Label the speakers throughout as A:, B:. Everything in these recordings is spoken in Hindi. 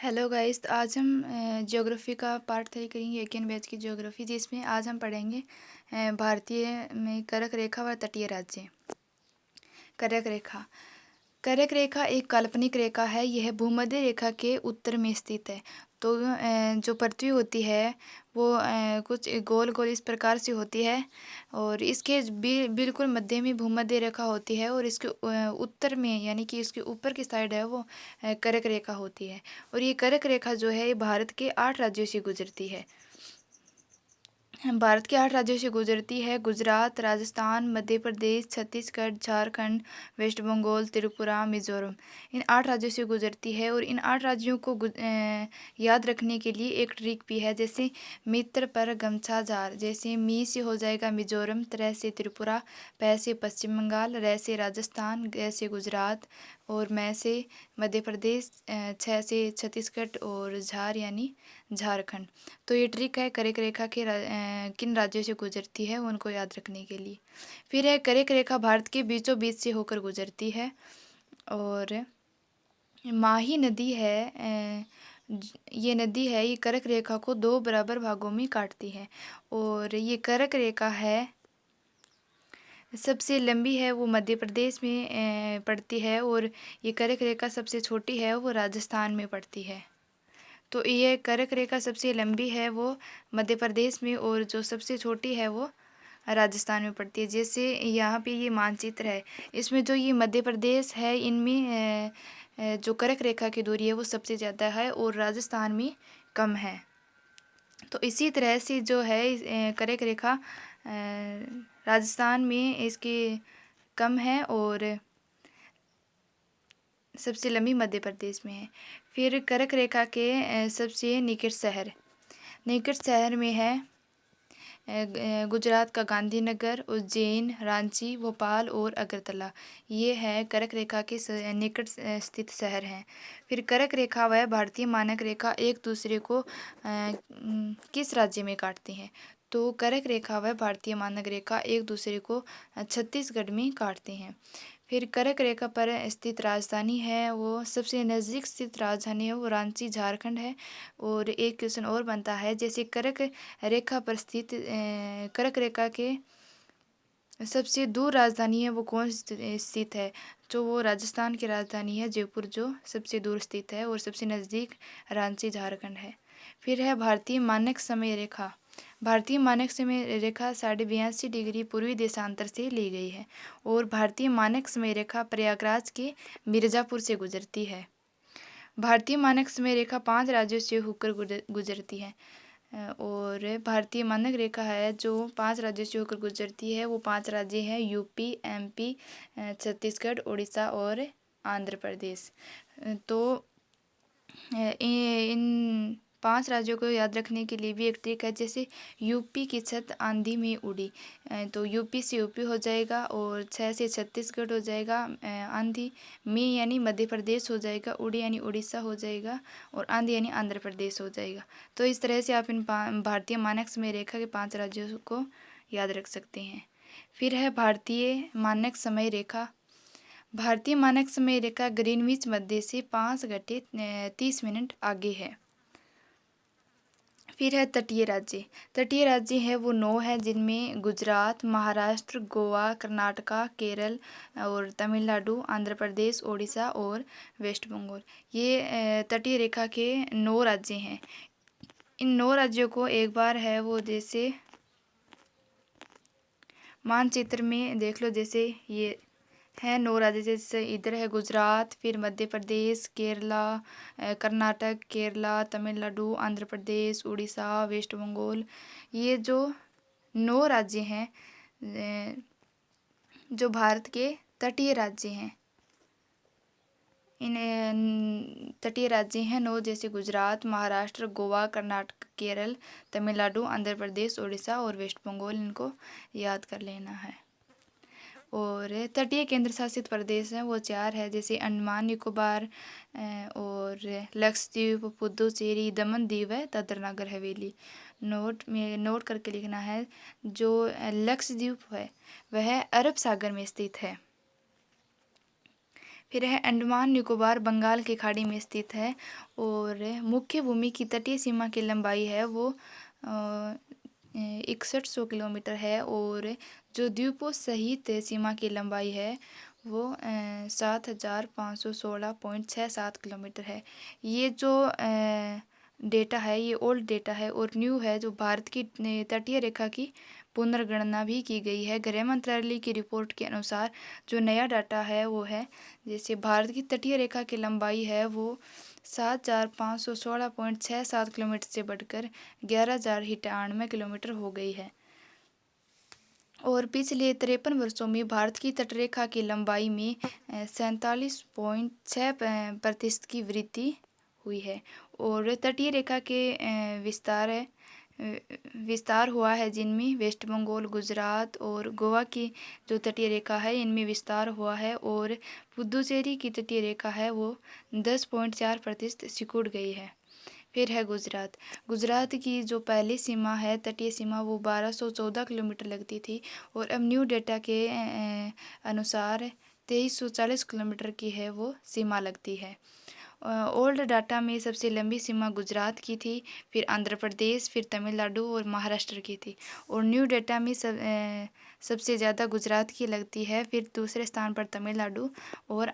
A: हेलो गाइस, तो आज हम ज्योग्राफी का पार्ट 3 करेंगे, एशियन बैच की ज्योग्राफी, जिसमें आज हम पढ़ेंगे भारतीय में कर्क रेखा व तटीय राज्य। कर्क रेखा। कर्क रेखा एक काल्पनिक रेखा है। यह भूमध्य रेखा के उत्तर में स्थित है। तो जो पृथ्वी होती है वो कुछ गोल गोल इस प्रकार से होती है, और इसके बिल्कुल मध्य में भूमध्य रेखा होती है, और इसके उत्तर में यानी कि इसके ऊपर की साइड है वो कर्क रेखा होती है। और ये कर्क रेखा जो है ये भारत के 8 राज्यों से गुजरती है। भारत के 8 राज्यों से गुजरती है। गुजरात, राजस्थान, मध्य प्रदेश, छत्तीसगढ़, झारखंड, वेस्ट बंगाल, त्रिपुरा, मिजोरम, इन 8 राज्यों से गुजरती है। और इन 8 राज्यों को याद रखने के लिए एक ट्रिक भी है, जैसे मित्र पर गमछा जार। जैसे मी से हो जाएगा मिजोरम, त्र से त्रिपुरा, पै से पश्चिम बंगाल, रै से राजस्थान, ग से गुजरात, और मैं से मध्य प्रदेश, छ से छत्तीसगढ़, और झार यानी झारखंड। तो ये ट्रिक है कर्क रेखा के किन राज्यों से गुजरती है उनको याद रखने के लिए। फिर है कर्क रेखा भारत के बीचों बीच से होकर गुजरती है, और माही नदी है। ये नदी है, ये कर्क रेखा को 2 बराबर भागों में काटती है। और ये कर्क रेखा है सबसे लंबी है वो मध्य प्रदेश में पड़ती है, और ये कर्क रेखा सबसे छोटी है वो राजस्थान में पड़ती है। तो ये कर्क रेखा सबसे लंबी है वो मध्य प्रदेश में, और जो सबसे छोटी है वो राजस्थान में पड़ती है। जैसे यहाँ पे ये मानचित्र है, इसमें जो ये मध्य प्रदेश है इनमें जो कर्क रेखा की दूरी है वो सबसे ज़्यादा है, और राजस्थान में कम है। तो इसी तरह से जो है कर्क रेखा राजस्थान में इसकी कम है, और सबसे लंबी मध्य प्रदेश में है। फिर कर्क रेखा के सबसे निकट शहर में है गुजरात का गांधीनगर, उज्जैन, रांची, भोपाल और अगरतला। ये है कर्क रेखा के निकट स्थित शहर हैं। फिर कर्क रेखा व भारतीय मानक रेखा एक दूसरे को किस राज्य में काटती हैं? तो कर्क रेखा व भारतीय मानक रेखा एक दूसरे को छत्तीसगढ़ में काटते हैं। फिर कर्क रेखा पर स्थित राजधानी है वो सबसे नज़दीक स्थित राजधानी है वो रांची झारखंड है। और एक क्वेश्चन और बनता है, जैसे कर्क रेखा पर स्थित कर्क रेखा के सबसे दूर राजधानी है वो कौन स्थित है? जो वो राजस्थान की राजधानी है जयपुर, जो सबसे दूर स्थित है, और सबसे नज़दीक रांची झारखंड है। फिर है भारतीय मानक समय रेखा। भारतीय मानक समय रेखा 82.5 डिग्री पूर्वी देशांतर से ली गई है, और भारतीय मानक समय रेखा प्रयागराज के मिर्ज़ापुर से गुजरती है। भारतीय मानक समय रेखा 5 राज्यों से होकर गुजरती है, और भारतीय मानक रेखा है जो 5 राज्यों से होकर गुजरती है वो 5 राज्य हैं यूपी, एमपी, छत्तीसगढ़, उड़ीसा और आंध्र प्रदेश। तो इन 5 राज्यों को याद रखने के लिए भी एक ट्रिक है, जैसे यूपी की छत आंधी में उड़ी, तो यूपी से यूपी हो जाएगा, और 6 से छत्तीसगढ़ हो जाएगा, आंधी में यानी मध्य प्रदेश हो जाएगा, उड़ी यानी उड़ीसा हो जाएगा, और आंधी यानी आंध्र प्रदेश हो जाएगा। तो इस तरह से आप इन भारतीय मानक समय रेखा के 5 राज्यों को याद रख सकते हैं। फिर है भारतीय मानक समय रेखा। भारतीय मानक समय रेखा ग्रीनविच मध्य से 5 घंटे 30 मिनट आगे है। फिर है तटीय राज्य। तटीय राज्य है वो 9 है, जिनमें गुजरात, महाराष्ट्र, गोवा, कर्नाटका, केरल और तमिलनाडु, आंध्र प्रदेश, ओडिशा और वेस्ट बंगाल। ये तटीय रेखा के 9 राज्य हैं। इन 9 राज्यों को एक बार है वो जैसे मानचित्र में देख लो, जैसे ये है 9 राज्य, जैसे इधर है गुजरात, फिर मध्य प्रदेश, केरला, कर्नाटक, केरला, तमिलनाडु, आंध्र प्रदेश, उड़ीसा, वेस्ट बंगाल। ये जो 9 राज्य हैं जो भारत के तटीय राज्य हैं। इन तटीय राज्य हैं 9, जैसे गुजरात, महाराष्ट्र, गोवा, कर्नाटक, केरल, तमिलनाडु, आंध्र प्रदेश, उड़ीसा और वेस्ट बंगाल। इनको याद कर लेना है। और तटीय केंद्र शासित प्रदेश हैं वो 4 है, जैसे अंडमान निकोबार, और लक्षद्वीप, पुदुचेरी, दमन दीव है, दादर नगर हवेली। नोट करके लिखना है, जो लक्षद्वीप है वह अरब सागर में स्थित है। फिर है अंडमान निकोबार बंगाल की खाड़ी में स्थित है। और मुख्य भूमि की तटीय सीमा की लंबाई है वो 6100 किलोमीटर है। और जो द्वीपों सहित सीमा की लंबाई है वो 7516.67 किलोमीटर है। ये जो डेटा है ये ओल्ड डेटा है। और न्यू है जो भारत की तटीय रेखा की पुनर्गणना भी की गई है। गृह मंत्रालय की रिपोर्ट के अनुसार जो नया डाटा है वो है, जैसे भारत की तटीय रेखा की लंबाई है वो 7516.67 किलोमीटर से बढ़कर 11098 किलोमीटर हो गई है। और पिछले 53 वर्षों में भारत की तटरेखा की लंबाई में 47.6% की वृद्धि हुई है। और तटीय रेखा के विस्तार हुआ है जिनमें वेस्ट बंगाल, गुजरात और गोवा की जो तटीय रेखा है इनमें विस्तार हुआ है। और पुदुचेरी की तटीय रेखा है वो 10.4% सिकुड़ गई है। फिर है गुजरात। गुजरात की जो पहली सीमा है तटीय सीमा वो 1214 किलोमीटर लगती थी। और अब न्यू डेटा के अनुसार 2340 किलोमीटर की है वो सीमा लगती है। ओल्ड डाटा में सबसे लंबी सीमा गुजरात की थी, फिर आंध्र प्रदेश, फिर तमिलनाडु और महाराष्ट्र की थी। और न्यू डेटा में सबसे ज़्यादा गुजरात की लगती है, फिर दूसरे स्थान पर तमिलनाडु और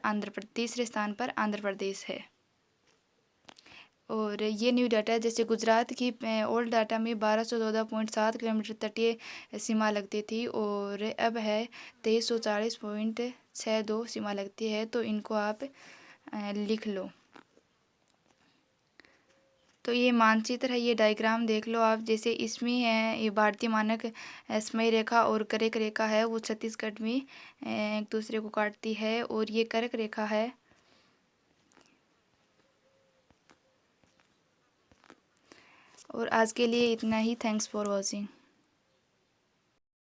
A: तीसरे स्थान पर आंध्र प्रदेश है। और ये न्यू डाटा है, जैसे गुजरात की ओल्ड डाटा में 1214.7 किलोमीटर तटीय सीमा लगती थी और अब है 2340.62 सीमा लगती है। तो इनको आप लिख लो। तो ये मानचित्र है, ये डायग्राम देख लो आप। जैसे इसमें है ये भारतीय मानक स्मय रेखा और कर्क रेखा है वो छत्तीसगढ़ में एक दूसरे को काटती है। और ये कर्क रेखा है। और आज के लिए इतना ही। Thanks for watching.